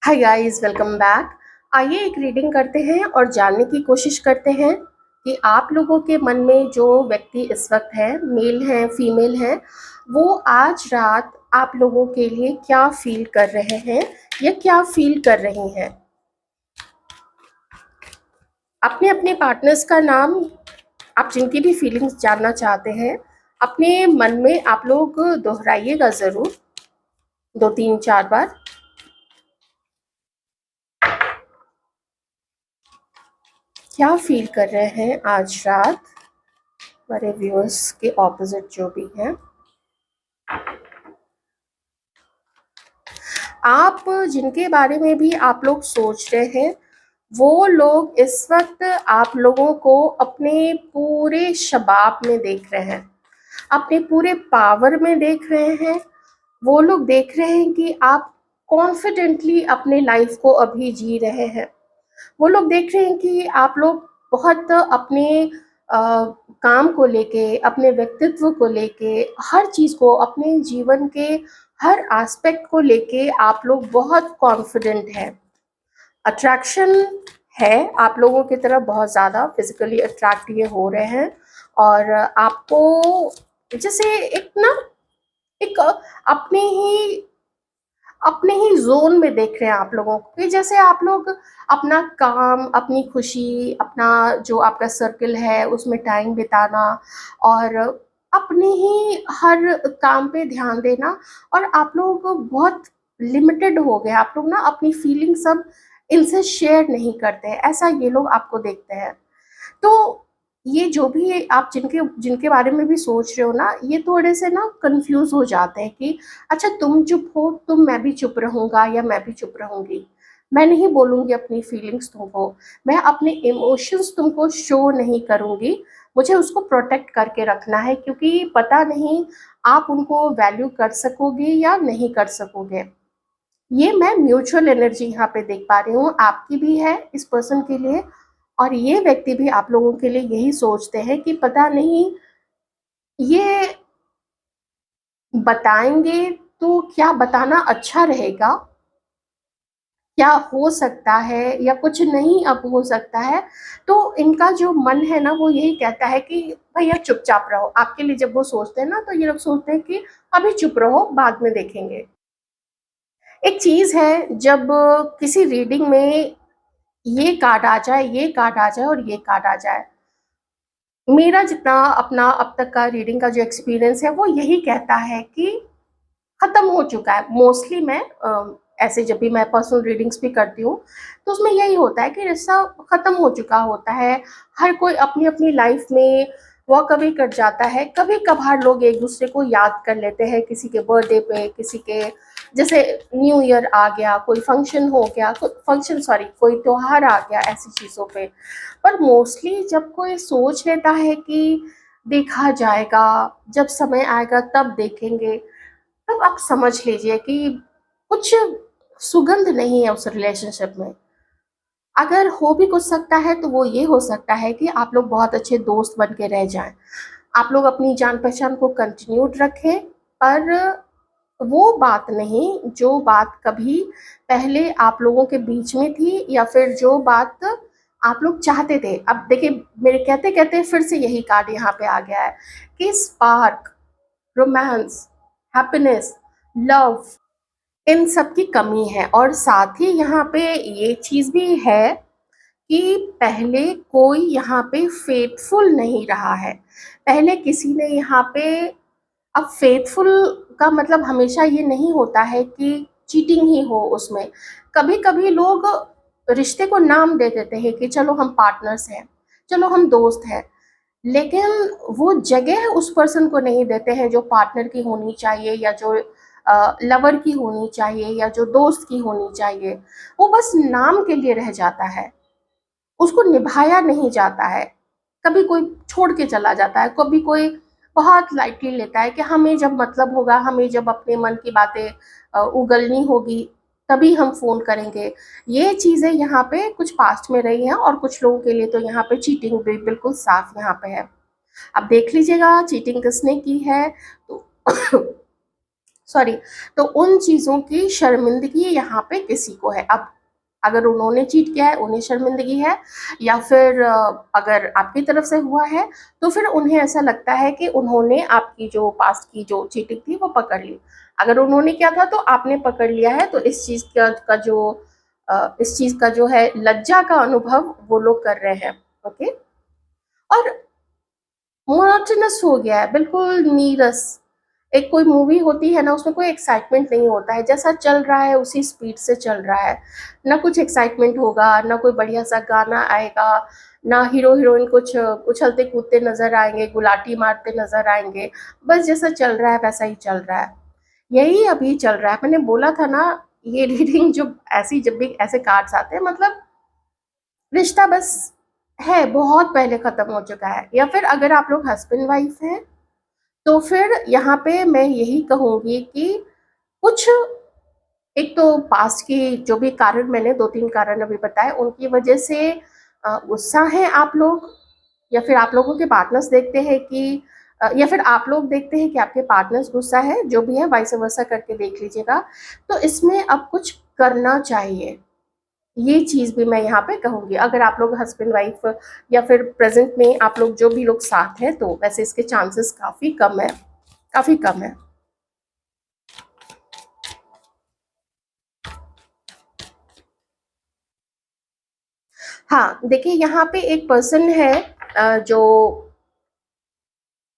Hi guys, welcome back. आइए एक reading करते हैं और जानने की कोशिश करते हैं कि आप लोगों के मन में जो व्यक्ति इस वक्त है, मेल है फीमेल है, वो आज रात आप लोगों के लिए क्या फील कर रहे हैं या क्या फील कर रही हैं। अपने अपने पार्टनर्स का नाम, आप जिनकी भी फीलिंग्स जानना चाहते हैं, अपने मन में आप लोग दोहराइएगा ज़रूर 2 3 4 बार। क्या फील कर रहे हैं आज रात हमारे व्यूअर्स के ऑपोजिट जो भी हैं। आप जिनके बारे में भी आप लोग सोच रहे हैं, वो लोग इस वक्त आप लोगों को अपने पूरे शबाब में देख रहे हैं, अपने पूरे पावर में देख रहे हैं। वो लोग देख रहे हैं कि आप कॉन्फिडेंटली अपने लाइफ को अभी जी रहे हैं। वो लोग देख रहे हैं कि आप लोग बहुत अपने काम को लेके, अपने व्यक्तित्व को लेके, हर चीज़ को, अपने जीवन के हर एस्पेक्ट को लेके आप लोग बहुत कॉन्फिडेंट हैं। अट्रैक्शन है आप लोगों की तरफ बहुत ज़्यादा, फिजिकली अट्रैक्ट ये हो रहे हैं और आपको जैसे एक ना, एक अपने ही जोन में देख रहे हैं आप लोगों को, कि जैसे आप लोग अपना काम, अपनी खुशी, अपना जो आपका सर्कल है उसमें टाइम बिताना और अपने ही हर काम पे ध्यान देना। और आप लोग बहुत लिमिटेड हो गए, आप लोग ना अपनी फीलिंग सब इनसे शेयर नहीं करते हैं, ऐसा ये लोग आपको देखते हैं। तो ये जो भी आप जिनके जिनके बारे में भी सोच रहे हो ना, ये थोड़े से ना कंफ्यूज हो जाते हैं कि अच्छा तुम चुप हो, तुम मैं भी चुप रहूँगा या मैं भी चुप रहूँगी। मैं नहीं बोलूँगी अपनी फीलिंग्स तुमको, मैं अपने इमोशंस तुमको शो नहीं करूँगी। मुझे उसको प्रोटेक्ट करके रखना है, क्योंकि पता नहीं आप उनको वैल्यू कर सकोगे या नहीं कर सकोगे। ये मैं म्यूचुअल एनर्जी यहाँ पे देख पा रही हूँ, आपकी भी है इस पर्सन के लिए, और ये व्यक्ति भी आप लोगों के लिए यही सोचते हैं कि पता नहीं ये बताएंगे तो क्या बताना अच्छा रहेगा, क्या हो सकता है या कुछ नहीं अब हो सकता है। तो इनका जो मन है ना, वो यही कहता है कि भैया चुपचाप रहो। आपके लिए जब वो सोचते हैं ना, तो ये लोग सोचते हैं कि अभी चुप रहो, बाद में देखेंगे। एक चीज़ है, जब किसी रीडिंग में ये कार्ड आ जाए, ये कार्ड आ जाए और ये कार्ड आ जाए, मेरा जितना अपना अब तक का रीडिंग का जो एक्सपीरियंस है, वो यही कहता है कि खत्म हो चुका है। मोस्टली मैं ऐसे जब भी मैं पर्सनल रीडिंग्स भी करती हूँ, तो उसमें यही होता है कि रिश्ता खत्म हो चुका होता है। हर कोई अपनी अपनी लाइफ में वॉक अवे कर जाता है। कभी कभार लोग एक दूसरे को याद कर लेते हैं, किसी के बर्थडे पे, किसी के जैसे न्यू ईयर आ गया, कोई फंक्शन हो गया, फंक्शन सॉरी कोई त्योहार आ गया, ऐसी चीज़ों पे। पर मोस्टली जब कोई सोच लेता है कि देखा जाएगा, जब समय आएगा तब देखेंगे, तब आप समझ लीजिए कि कुछ सुगंध नहीं है उस रिलेशनशिप में। अगर हो भी कुछ सकता है तो वो ये हो सकता है कि आप लोग बहुत अच्छे दोस्त बन के रह जाएं, आप लोग अपनी जान पहचान को कंटिन्यूड रखें। पर वो बात नहीं जो बात कभी पहले आप लोगों के बीच में थी, या फिर जो बात आप लोग चाहते थे। अब देखिए, मेरे कहते कहते फिर से यही कार्ड यहाँ पे आ गया है कि स्पार्क, रोमांस, हैप्पीनेस, लव, इन सब की कमी है। और साथ ही यहाँ पे ये चीज़ भी है कि पहले कोई यहाँ पे फेथफुल नहीं रहा है। पहले किसी ने यहाँ पे, अब फेथफुल का मतलब हमेशा ये नहीं होता है कि चीटिंग ही हो उसमें। कभी कभी लोग रिश्ते को नाम दे देते हैं कि चलो हम पार्टनर्स हैं, चलो हम दोस्त हैं, लेकिन वो जगह उस पर्सन को नहीं देते हैं जो पार्टनर की होनी चाहिए, या जो लवर की होनी चाहिए, या जो दोस्त की होनी चाहिए। वो बस नाम के लिए रह जाता है, उसको निभाया नहीं जाता है। कभी कोई छोड़ के चला जाता है, कभी कोई बहुत लाइटली लेता है कि हमें जब मतलब होगा, हमें जब अपने मन की बातें उगलनी होगी, तभी हम फ़ोन करेंगे। ये चीज़ें यहाँ पे कुछ पास्ट में रही हैं, और कुछ लोगों के लिए तो यहाँ पे चीटिंग भी बिल्कुल साफ यहाँ पे है। अब देख लीजिएगा चीटिंग किसने की है। तो सॉरी, तो उन चीज़ों की शर्मिंदगी यहाँ पे किसी को है। अब अगर उन्होंने चीट किया है उन्हें शर्मिंदगी है, या फिर अगर आपकी तरफ से हुआ है तो फिर उन्हें ऐसा लगता है कि उन्होंने आपकी जो पास्ट की जो चीटिंग थी वो पकड़ ली। अगर उन्होंने किया था तो आपने पकड़ लिया है, तो इस चीज़ का जो है लज्जा का अनुभव वो लोग कर रहे हैं। ओके। और मोनोटोनस हो गया है, बिल्कुल नीरस। एक कोई मूवी होती है ना, उसमें कोई एक्साइटमेंट नहीं होता है, जैसा चल रहा है उसी स्पीड से चल रहा है, ना कुछ एक्साइटमेंट होगा, ना कोई बढ़िया सा गाना आएगा, ना हीरो हीरोइन कुछ उछलते कूदते नजर आएंगे, गुलाटी मारते नजर आएंगे। बस जैसा चल रहा है वैसा ही चल रहा है। यही अभी चल रहा है। मैंने बोला था ना, ये रीडिंग जो ऐसी, जब भी ऐसे कार्ड्स आते हैं, मतलब रिश्ता बस है बहुत पहले खत्म हो चुका है। या फिर अगर आप लोग हस्बैंड वाइफ हैं तो फिर यहाँ पे मैं यही कहूंगी कि कुछ, एक तो पास्ट की जो भी कारण, मैंने 2-3 कारण अभी बताए, उनकी वजह से गुस्सा है आप लोग, या फिर आप लोगों के पार्टनर्स देखते हैं कि या फिर आप लोग देखते हैं कि आपके पार्टनर्स गुस्सा है, जो भी है वाइस वर्सा करके देख लीजिएगा। तो इसमें अब कुछ करना चाहिए, ये चीज़ भी मैं यहाँ पे कहूँगी। अगर आप लोग हस्बैंड वाइफ या फिर प्रेजेंट में आप लोग जो भी लोग साथ हैं, तो वैसे इसके चांसेस काफ़ी कम है, काफ़ी कम है। हाँ, देखिए यहाँ पे एक पर्सन है जो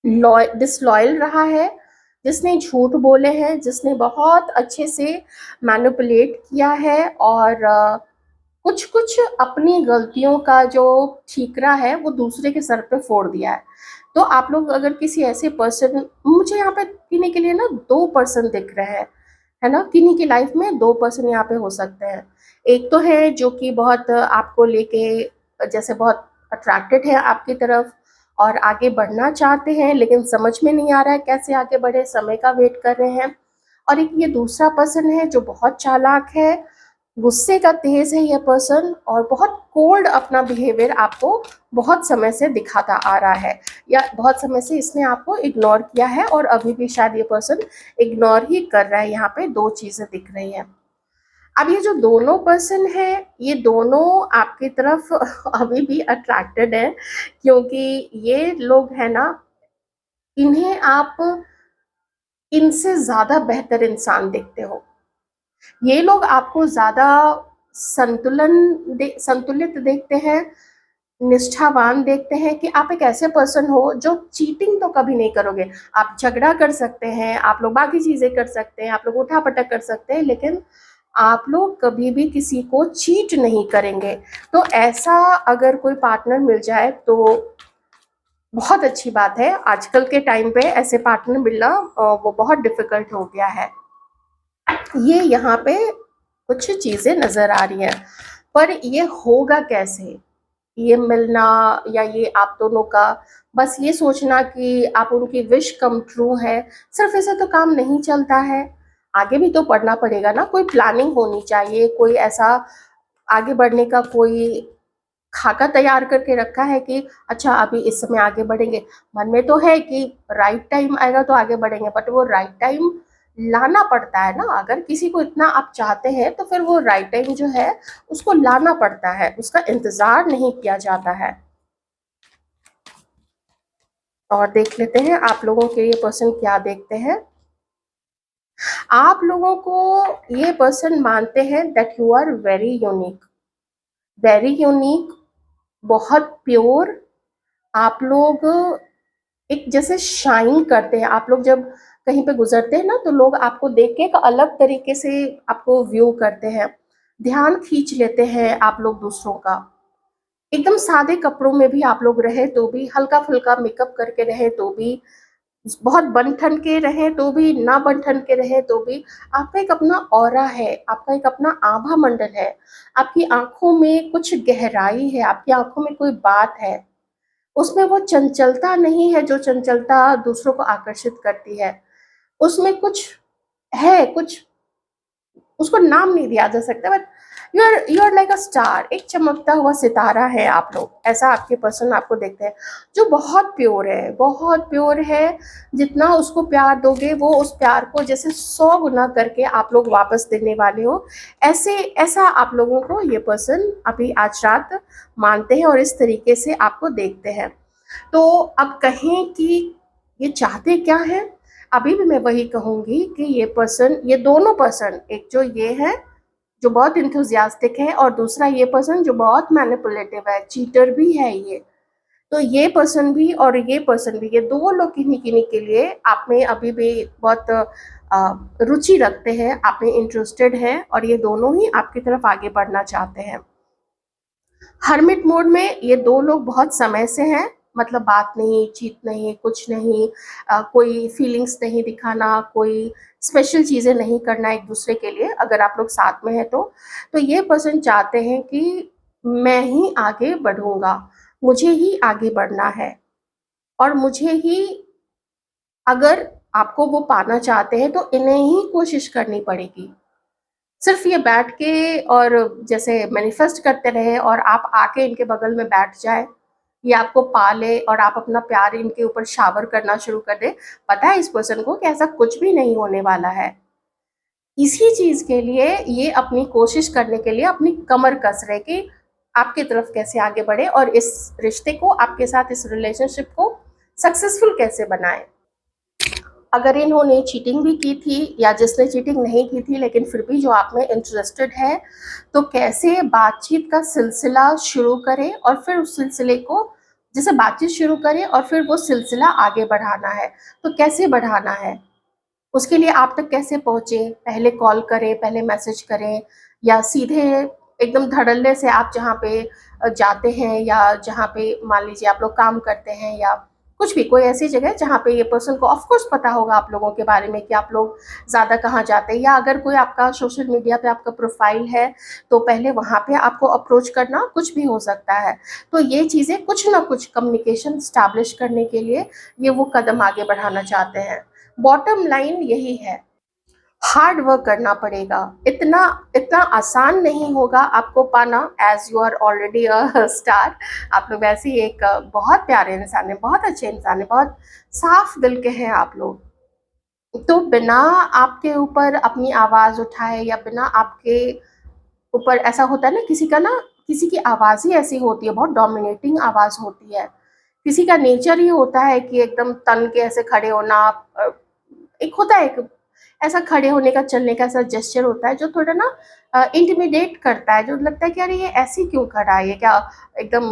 डिसलॉयल रहा है, जिसने झूठ बोले हैं, जिसने बहुत अच्छे से मैनिपुलेट किया है, और कुछ कुछ अपनी गलतियों का जो ठीकरा है वो दूसरे के सर पे फोड़ दिया है। तो आप लोग अगर किसी ऐसे पर्सन, मुझे यहाँ पे किन्हीं के लिए ना 2 पर्सन दिख रहे हैं, है ना, किन्हीं की लाइफ में 2 पर्सन यहाँ पे हो सकते हैं। एक तो है जो कि बहुत आपको लेके जैसे बहुत अट्रैक्टेड है आपकी तरफ, और आगे बढ़ना चाहते हैं, लेकिन समझ में नहीं आ रहा है कैसे आगे बढ़े, समय का वेट कर रहे हैं। और एक ये दूसरा पर्सन है जो बहुत चालाक है, गुस्से का तेज है ये पर्सन, और बहुत कोल्ड अपना बिहेवियर आपको बहुत समय से दिखाता आ रहा है, या बहुत समय से इसने आपको इग्नोर किया है, और अभी भी शायद ये पर्सन इग्नोर ही कर रहा है। यहाँ पे 2 चीजें दिख रही हैं। अब ये जो दोनों पर्सन है, ये दोनों आपकी तरफ अभी भी अट्रैक्टेड है, क्योंकि ये लोग है ना, इन्हें आप इनसे ज्यादा बेहतर इंसान देखते हो। ये लोग आपको ज्यादा संतुलित देखते हैं, निष्ठावान देखते हैं, कि आप एक ऐसे पर्सन हो जो चीटिंग तो कभी नहीं करोगे। आप झगड़ा कर सकते हैं, आप लोग बाकी चीजें कर सकते हैं, आप लोग उठा पटक कर सकते हैं, लेकिन आप लोग कभी भी किसी को चीट नहीं करेंगे। तो ऐसा अगर कोई पार्टनर मिल जाए तो बहुत अच्छी बात है। आजकल के टाइम पे ऐसे पार्टनर मिलना वो बहुत डिफिकल्ट हो गया है। ये यहाँ पे कुछ चीजें नजर आ रही हैं, पर ये होगा कैसे, ये मिलना, या ये आप दोनों का बस ये सोचना कि आप उनकी विश कम ट्रू है, सिर्फ ऐसे तो काम नहीं चलता है। आगे भी तो बढ़ना पड़ेगा ना, कोई प्लानिंग होनी चाहिए, कोई ऐसा आगे बढ़ने का कोई खाका तैयार करके रखा है कि अच्छा अभी इस समय आगे बढ़ेंगे। मन में तो है कि राइट टाइम आएगा तो आगे बढ़ेंगे, बट वो राइट टाइम लाना पड़ता है ना। अगर किसी को इतना आप चाहते हैं तो फिर वो राइट टाइम जो है उसको लाना पड़ता है, उसका इंतजार नहीं किया जाता है। और देख लेते हैं आप लोगों के ये पर्सन क्या देखते हैं। आप लोगों को ये पर्सन मानते हैं that you are very unique, very unique, बहुत प्योर। आप लोग एक जैसे शाइन करते हैं, आप लोग जब कहीं पे गुजरते हैं ना तो लोग आपको देख के एक अलग तरीके से आपको व्यू करते हैं, ध्यान खींच लेते हैं आप लोग दूसरों का। एकदम सादे कपड़ों में भी आप लोग रहे तो भी, हल्का फुल्का मेकअप करके रहे तो भी, बहुत बन ठन के रहे तो भी, ना बन ठन के रहे तो भी, आपका एक अपना ऑरा है, आपका एक अपना आभा मंडल है। आपकी आंखों में कुछ गहराई है, आपकी आंखों में कोई बात है, उसमें वो चंचलता नहीं है जो चंचलता दूसरों को आकर्षित करती है। उसमें कुछ है, कुछ उसको नाम नहीं दिया जा सकता, but you are like a star, एक चमकता हुआ सितारा है आप लोग, ऐसा आपके पर्सन आपको देखते हैं, जो बहुत प्योर है, बहुत प्योर है। जितना उसको प्यार दोगे वो उस प्यार को जैसे 100 गुना करके आप लोग वापस देने वाले हो। ऐसा आप लोगों को ये पर्सन अभी आज रात मानते हैं और इस तरीके से आपको देखते हैं। तो अब कहें कि ये चाहते क्या है, अभी भी मैं वही कहूंगी कि ये दोनों पर्सन, एक जो ये है जो बहुत इंथुजियास्टिक है, और दूसरा ये पर्सन जो बहुत मैनिपुलेटिव है, चीटर भी है ये। तो ये पर्सन भी और ये पर्सन भी, ये दो लोग किन्हीं किन्हीं के लिए आप में अभी भी बहुत रुचि रखते हैं, आप में इंटरेस्टेड हैं, और ये दोनों ही आपकी तरफ आगे बढ़ना चाहते हैं। हर्मिट मोड में ये दो लोग बहुत समय से हैं, मतलब बात नहीं, चीत नहीं, कुछ नहीं, कोई फीलिंग्स नहीं दिखाना, कोई स्पेशल चीज़ें नहीं करना एक दूसरे के लिए, अगर आप लोग साथ में हैं तो ये पर्सन चाहते हैं कि मैं ही आगे बढ़ूंगा, मुझे ही आगे बढ़ना है, और मुझे ही, अगर आपको वो पाना चाहते हैं तो इन्हें ही कोशिश करनी पड़ेगी। सिर्फ ये बैठ के और जैसे मैनिफेस्ट करते रहे और आप आके इनके बगल में बैठ जाए, ये आपको पा ले और आप अपना प्यार इनके ऊपर शावर करना शुरू कर दे, पता है इस पर्सन को कि ऐसा कुछ भी नहीं होने वाला है। इसी चीज के लिए ये अपनी कोशिश करने के लिए अपनी कमर कस रहे कि आपकी तरफ कैसे आगे बढ़े और इस रिश्ते को, आपके साथ इस रिलेशनशिप को सक्सेसफुल कैसे बनाए। अगर इन्होंने चीटिंग भी की थी या जिसने चीटिंग नहीं की थी लेकिन फिर भी जो आप में इंटरेस्टेड है, तो कैसे बातचीत का सिलसिला शुरू करें और फिर उस सिलसिले को, जैसे बातचीत शुरू करें और फिर वो सिलसिला आगे बढ़ाना है, तो कैसे बढ़ाना है, उसके लिए आप तक कैसे पहुंचे, पहले कॉल करें, पहले मैसेज करें, या सीधे एकदम धड़ल्ले से आप जहाँ पे जाते हैं या जहाँ पे मान लीजिए आप लोग काम करते हैं, या कुछ भी कोई ऐसी जगह जहाँ पे ये पर्सन को ऑफ कोर्स पता होगा आप लोगों के बारे में कि आप लोग ज़्यादा कहाँ जाते हैं, या अगर कोई आपका सोशल मीडिया पे आपका प्रोफाइल है तो पहले वहाँ पे आपको अप्रोच करना, कुछ भी हो सकता है। तो ये चीज़ें कुछ ना कुछ कम्युनिकेशन स्टैब्लिश करने के लिए ये वो कदम आगे बढ़ाना चाहते हैं। बॉटम लाइन यही है, हार्ड वर्क करना पड़ेगा, इतना इतना आसान नहीं होगा आपको पाना, as you are already a star. आप लोग वैसे ही एक बहुत प्यारे इंसान है, बहुत अच्छे इंसान है, बहुत साफ दिल के हैं आप लोग। तो बिना आपके ऊपर अपनी आवाज़ उठाए या बिना आपके ऊपर, ऐसा होता है ना किसी की आवाज़ ही ऐसी होती है, बहुत डोमिनेटिंग आवाज़ होती है, किसी का नेचर ही होता है कि एकदम तन के ऐसे खड़े होना, एक होता है एक ऐसा खड़े होने का, चलने का ऐसा जेस्चर होता है जो थोड़ा ना इंटिमिडेट करता है, जो लगता है कि अरे ये ऐसी क्यों खड़ा है, ये क्या एकदम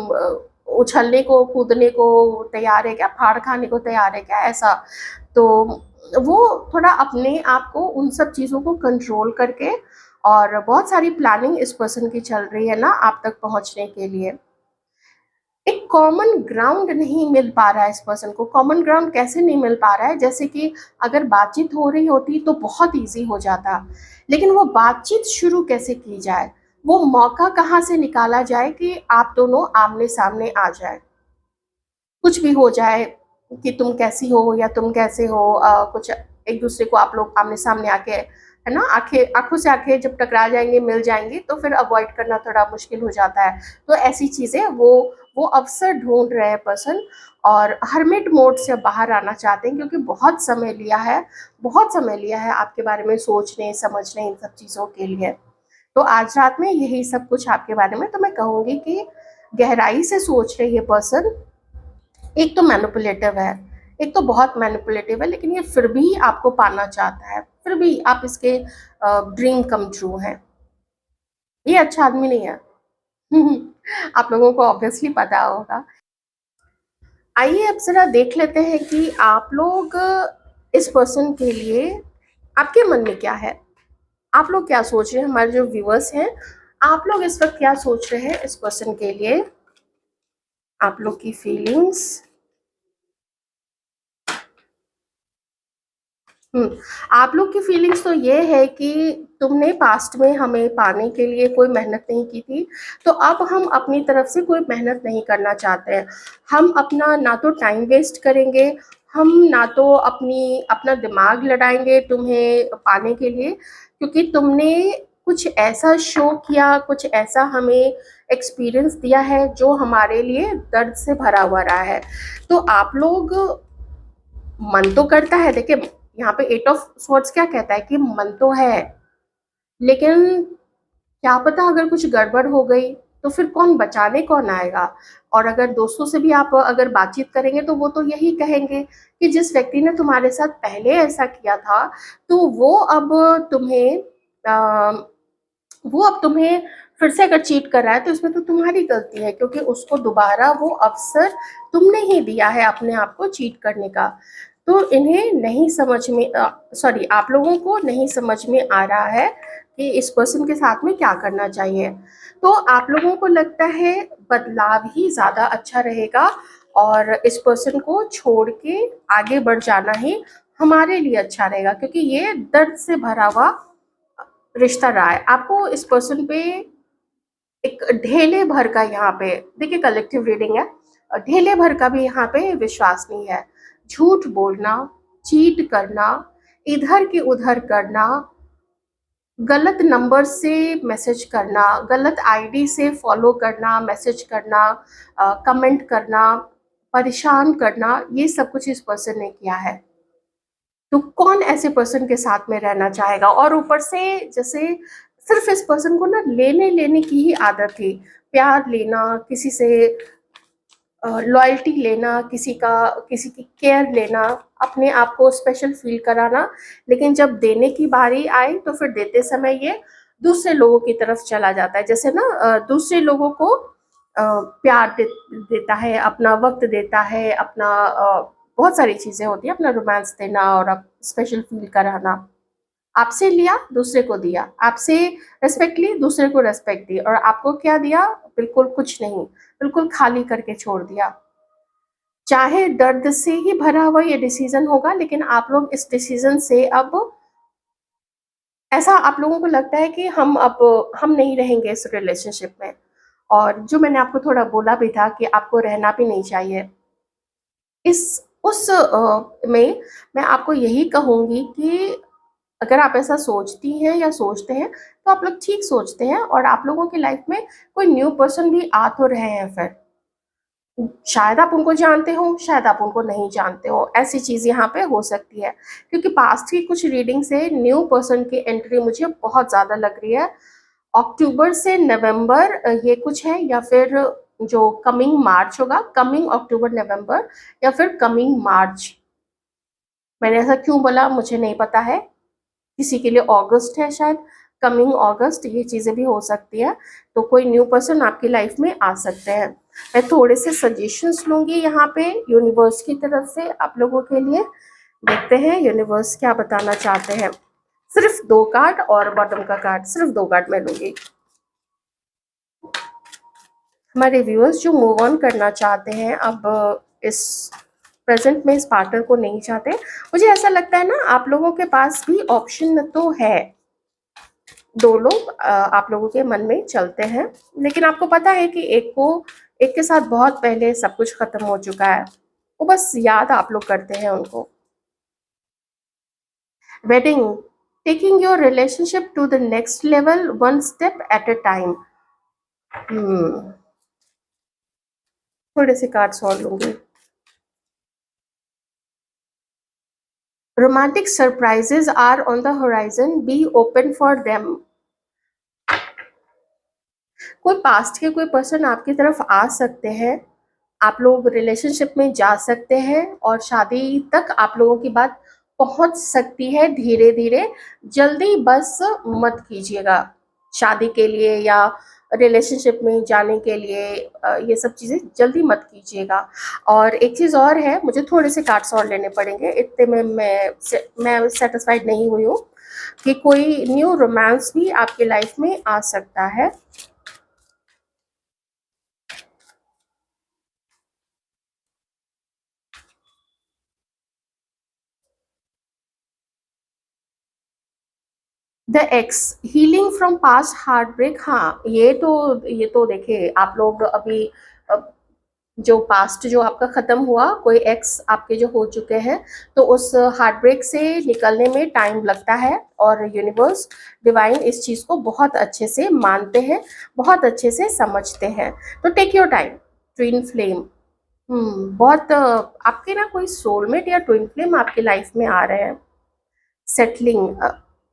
उछलने को कूदने को तैयार है क्या, फाड़ खाने को तैयार है क्या, ऐसा। तो वो थोड़ा अपने आप को उन सब चीज़ों को कंट्रोल करके, और बहुत सारी प्लानिंग इस पर्सन की चल रही है ना आप तक पहुंचने के लिए। एक कॉमन ग्राउंड नहीं मिल पा रहा है इस पर्सन को। कॉमन ग्राउंड कैसे नहीं मिल पा रहा है, जैसे कि अगर बातचीत हो रही होती तो बहुत इजी हो जाता, लेकिन वो बातचीत शुरू कैसे की जाए, वो मौका कहाँ से निकाला जाए कि आप दोनों आमने सामने आ जाए, कुछ भी हो जाए कि तुम कैसी हो या तुम कैसे हो, कुछ एक दूसरे को आप लोग आमने सामने आके, है ना, आंखों से आंखें जब टकरा जाएंगे, मिल जाएंगी, तो फिर अवॉइड करना थोड़ा मुश्किल हो जाता है। तो ऐसी चीज़ें वो अवसर ढूंढ रहे हैं पर्सन, और हर्मिट मोड से बाहर आना चाहते हैं, क्योंकि बहुत समय लिया है आपके बारे में सोचने समझने, इन सब चीज़ों के लिए। तो आज रात में यही सब कुछ आपके बारे में, तो मैं कहूँगी कि गहराई से सोच रहे ये पर्सन, एक तो मैनिपुलेटिव है, एक तो बहुत मैनिपुलेटिव है, लेकिन ये फिर भी आपको पाना चाहता है, फिर भी आप इसके ड्रीम कम ट्रू हैं। ये अच्छा आदमी नहीं है। आप लोगों को ऑब्वियसली पता होगा। आइए अब जरा देख लेते हैं कि आप लोग इस पर्सन के लिए, आपके मन में क्या है, आप लोग क्या सोच रहे हैं, हमारे जो व्यूअर्स हैं, आप लोग इस वक्त क्या सोच रहे हैं इस पर्सन के लिए, आप लोग की फीलिंग्स। आप लोग की फीलिंग्स तो ये है कि तुमने पास्ट में हमें पाने के लिए कोई मेहनत नहीं की थी, तो अब हम अपनी तरफ से कोई मेहनत नहीं करना चाहते हैं। हम अपना ना तो टाइम वेस्ट करेंगे, हम ना तो अपना दिमाग लड़ाएंगे तुम्हें पाने के लिए, क्योंकि तुमने कुछ ऐसा शो किया, कुछ ऐसा हमें एक्सपीरियंस दिया है जो हमारे लिए दर्द से भरा हुआ रहा है। तो आप लोग, मन तो करता है, देखिए यहाँ पे एट ऑफ स्वॉर्ड्स क्या कहता है कि मन तो है, लेकिन क्या पता अगर कुछ गड़बड़ हो गई तो फिर कौन बचाने कौन आएगा। और अगर दोस्तों से भी आप अगर बातचीत करेंगे तो वो तो यही कहेंगे कि जिस व्यक्ति ने तुम्हारे साथ पहले ऐसा किया था, तो तुम्हें अ, वो अब तुम्हें फिर से अगर चीट कर रहा है तो इसमें तो तुम्हारी गलती है, क्योंकि उसको दोबारा वो अवसर तुमने ही दिया है अपने आप को चीट करने का। तो इन्हें नहीं समझ में, सॉरी, आप लोगों को नहीं समझ में आ रहा है कि इस पर्सन के साथ में क्या करना चाहिए। तो आप लोगों को लगता है बदलाव ही ज़्यादा अच्छा रहेगा, और इस पर्सन को छोड़ के आगे बढ़ जाना ही हमारे लिए अच्छा रहेगा, क्योंकि ये दर्द से भरा हुआ रिश्ता रहा है। आपको इस पर्सन पे एक ढेले भर का, यहाँ पे देखिए कलेक्टिव रीडिंग है, ढेले भर का भी यहाँ पे विश्वास नहीं है। झूठ बोलना, चीट करना, इधर की उधर करना, गलत नंबर से मैसेज करना, गलत आईडी से फॉलो करना, मैसेज करना, कमेंट करना, परेशान करना, ये सब कुछ इस पर्सन ने किया है। तो कौन ऐसे पर्सन के साथ में रहना चाहेगा। और ऊपर से जैसे सिर्फ इस पर्सन को ना लेने लेने की ही आदत थी, प्यार लेना, किसी से लॉयल्टी लेना, किसी की केयर लेना, अपने आप को स्पेशल फील कराना, लेकिन जब देने की बारी आई तो फिर देते समय ये दूसरे लोगों की तरफ चला जाता है। जैसे ना दूसरे लोगों को देता है, अपना वक्त देता है, अपना बहुत सारी चीजें होती है, अपना रोमांस देना और स्पेशल फील कराना। आपसे लिया, दूसरे को दिया, आपसे रिस्पेक्ट ली, दूसरे को रिस्पेक्ट दी, और आपको क्या दिया? बिल्कुल कुछ नहीं, बिल्कुल खाली करके छोड़ दिया। चाहे दर्द से ही भरा हुआ ये डिसीजन होगा, लेकिन आप लोग इस डिसीजन से अब, ऐसा आप लोगों को लगता है कि हम नहीं रहेंगे इस रिलेशनशिप में। और जो मैंने आपको थोड़ा बोला भी था कि आपको रहना भी नहीं चाहिए इस उस में, मैं आपको यही कहूंगी कि अगर आप ऐसा सोचती हैं या सोचते हैं तो आप लोग ठीक सोचते हैं, और आप लोगों की लाइफ में कोई न्यू पर्सन भी आ तो रहे हैं। फिर शायद आप उनको जानते हो, शायद आप उनको नहीं जानते हो, ऐसी चीज यहाँ पे हो सकती है, क्योंकि पास्ट की कुछ रीडिंग से न्यू पर्सन की एंट्री मुझे बहुत ज्यादा लग रही है। अक्टूबर से नवंबर ये कुछ है, या फिर जो कमिंग मार्च होगा, कमिंग अक्टूबर नवंबर, या फिर कमिंग मार्च। मैंने ऐसा क्यों बोला मुझे नहीं पता है, किसी के लिए अगस्त है शायद, कमिंग अगस्त, ये चीज़ें भी हो सकती है। तो कोई न्यू पर्सन आपकी लाइफ में आ सकते हैं। मैं थोड़े से सजेशंस लूंगी यहाँ पे यूनिवर्स की तरफ से आप लोगों के लिए। देखते हैं यूनिवर्स क्या बताना चाहते हैं। सिर्फ 2 कार्ड और बॉटम का कार्ड, सिर्फ 2 कार्ड मैं लूंगी। हमारे व्यूअर्स जो मूव ऑन करना चाहते हैं, अब इस प्रेजेंट में इस पार्टनर को नहीं चाहते, मुझे ऐसा लगता है ना आप लोगों के पास भी ऑप्शन तो है। 2 लोग आप लोगों के मन में चलते हैं, लेकिन आपको पता है कि एक के साथ बहुत पहले सब कुछ खत्म हो चुका है, वो बस याद आप लोग करते हैं उनको। Wedding, taking your relationship to the next level, one step at a time. थोड़े से कार्ड्स और लूंगी। Romantic surprises are on the horizon, be open for them. कोई पास्ट के कोई पर्सन आपकी तरफ आ सकते हैं, आप लोग रिलेशनशिप में जा सकते हैं, और शादी तक आप लोगों की बात पहुंच सकती है धीरे धीरे। जल्दी बस मत कीजिएगा शादी के लिए या रिलेशनशिप में जाने के लिए, ये सब चीज़ें जल्दी मत कीजिएगा। और एक चीज़ और है, मुझे थोड़े से कार्ड्स और लेने पड़ेंगे, इतने में मैं सेटिस्फाइड नहीं हुई हूँ कि कोई न्यू रोमांस भी आपकी लाइफ में आ सकता है। The ex, healing from past heartbreak. हाँ, ये तो देखिए आप लोग अभी जो पास्ट जो आपका ख़त्म हुआ, कोई एक्स आपके जो हो चुके हैं, तो उस हार्ट ब्रेक से निकलने में टाइम लगता है और यूनिवर्स डिवाइन इस चीज़ को बहुत अच्छे से मानते हैं, बहुत अच्छे से समझते हैं। तो take your time. Twin flame, बहुत आपके ना कोई सोलमेट या ट्विन फ्लेम आपकी लाइफ में आ रहे हैं। Settling,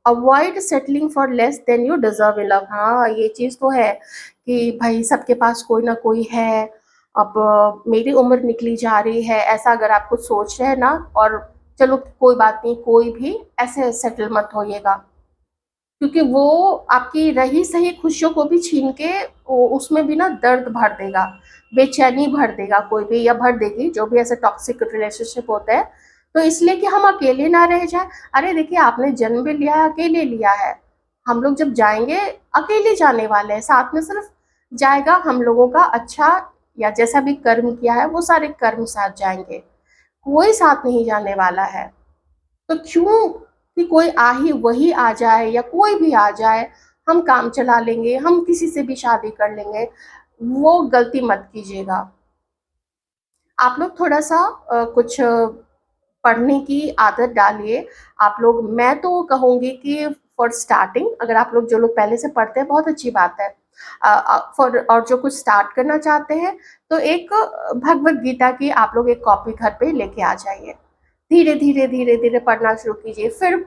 avoid settling for less than you deserve in love. हाँ, ये चीज़ तो है कि भाई सबके पास कोई ना कोई है, अब मेरी उम्र निकली जा रही है, ऐसा अगर आप कुछ सोच रहे हैं ना, और चलो कोई बात नहीं, कोई भी ऐसे सेटल मत होइएगा, क्योंकि वो आपकी रही सही खुशियों को भी छीन के उसमें भी ना दर्द भर देगा, बेचैनी भर देगा कोई भी, या भर देगी, जो भी ऐसे टॉक्सिक रिलेशनशिप होता है। तो इसलिए कि हम अकेले ना रह जाए। अरे देखिए, आपने जन्म भी लिया है, अकेले लिया है। हम लोग जब जाएंगे अकेले जाने वाले हैं, साथ में सिर्फ जाएगा हम लोगों का अच्छा, या जैसा भी कर्म किया है वो सारे कर्म साथ जाएंगे, कोई साथ नहीं जाने वाला है। तो क्यों कि कोई आ ही वही आ जाए या कोई भी आ जाए, हम काम चला लेंगे, हम किसी से भी शादी कर लेंगे, वो गलती मत कीजिएगा। आप लोग थोड़ा सा कुछ पढ़ने की आदत डालिए। आप लोग, मैं तो कहूँगी कि फॉर स्टार्टिंग, अगर आप लोग जो लोग पहले से पढ़ते हैं बहुत अच्छी बात है। फॉर और जो कुछ स्टार्ट करना चाहते हैं, तो एक भगवत गीता की आप लोग एक कॉपी घर पे लेके आ जाइए। धीरे धीरे धीरे धीरे पढ़ना शुरू कीजिए, फिर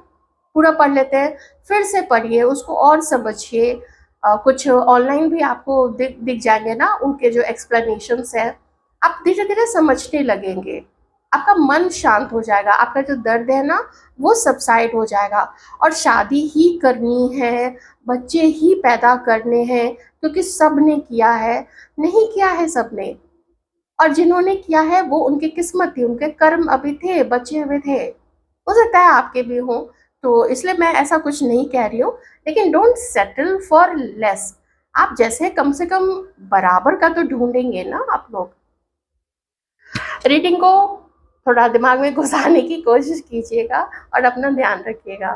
पूरा पढ़ लेते हैं, फिर से पढ़िए, उसको और समझिए। कुछ ऑनलाइन भी आपको दिख दिख जाएंगे ना, उनके जो एक्सप्लेनेशंस हैं, आप धीरे धीरे समझने लगेंगे, आपका मन शांत हो जाएगा, आपका जो दर्द है ना वो सबसाइड हो जाएगा। और शादी ही करनी है, बच्चे ही पैदा करने हैं, क्योंकि सबने किया है, नहीं किया है सबने, और जिन्होंने किया है वो उनकी किस्मत थी, उनके कर्म अभी थे, बचे हुए थे, हो सकता है आपके भी हों। तो इसलिए मैं ऐसा कुछ नहीं कह रही हूँ, लेकिन डोंट सेटल फॉर लेस। आप जैसे कम से कम बराबर का तो ढूंढेंगे ना आप लोग। रीडिंग को थोड़ा दिमाग में घुसाने की कोशिश कीजिएगा और अपना ध्यान रखिएगा।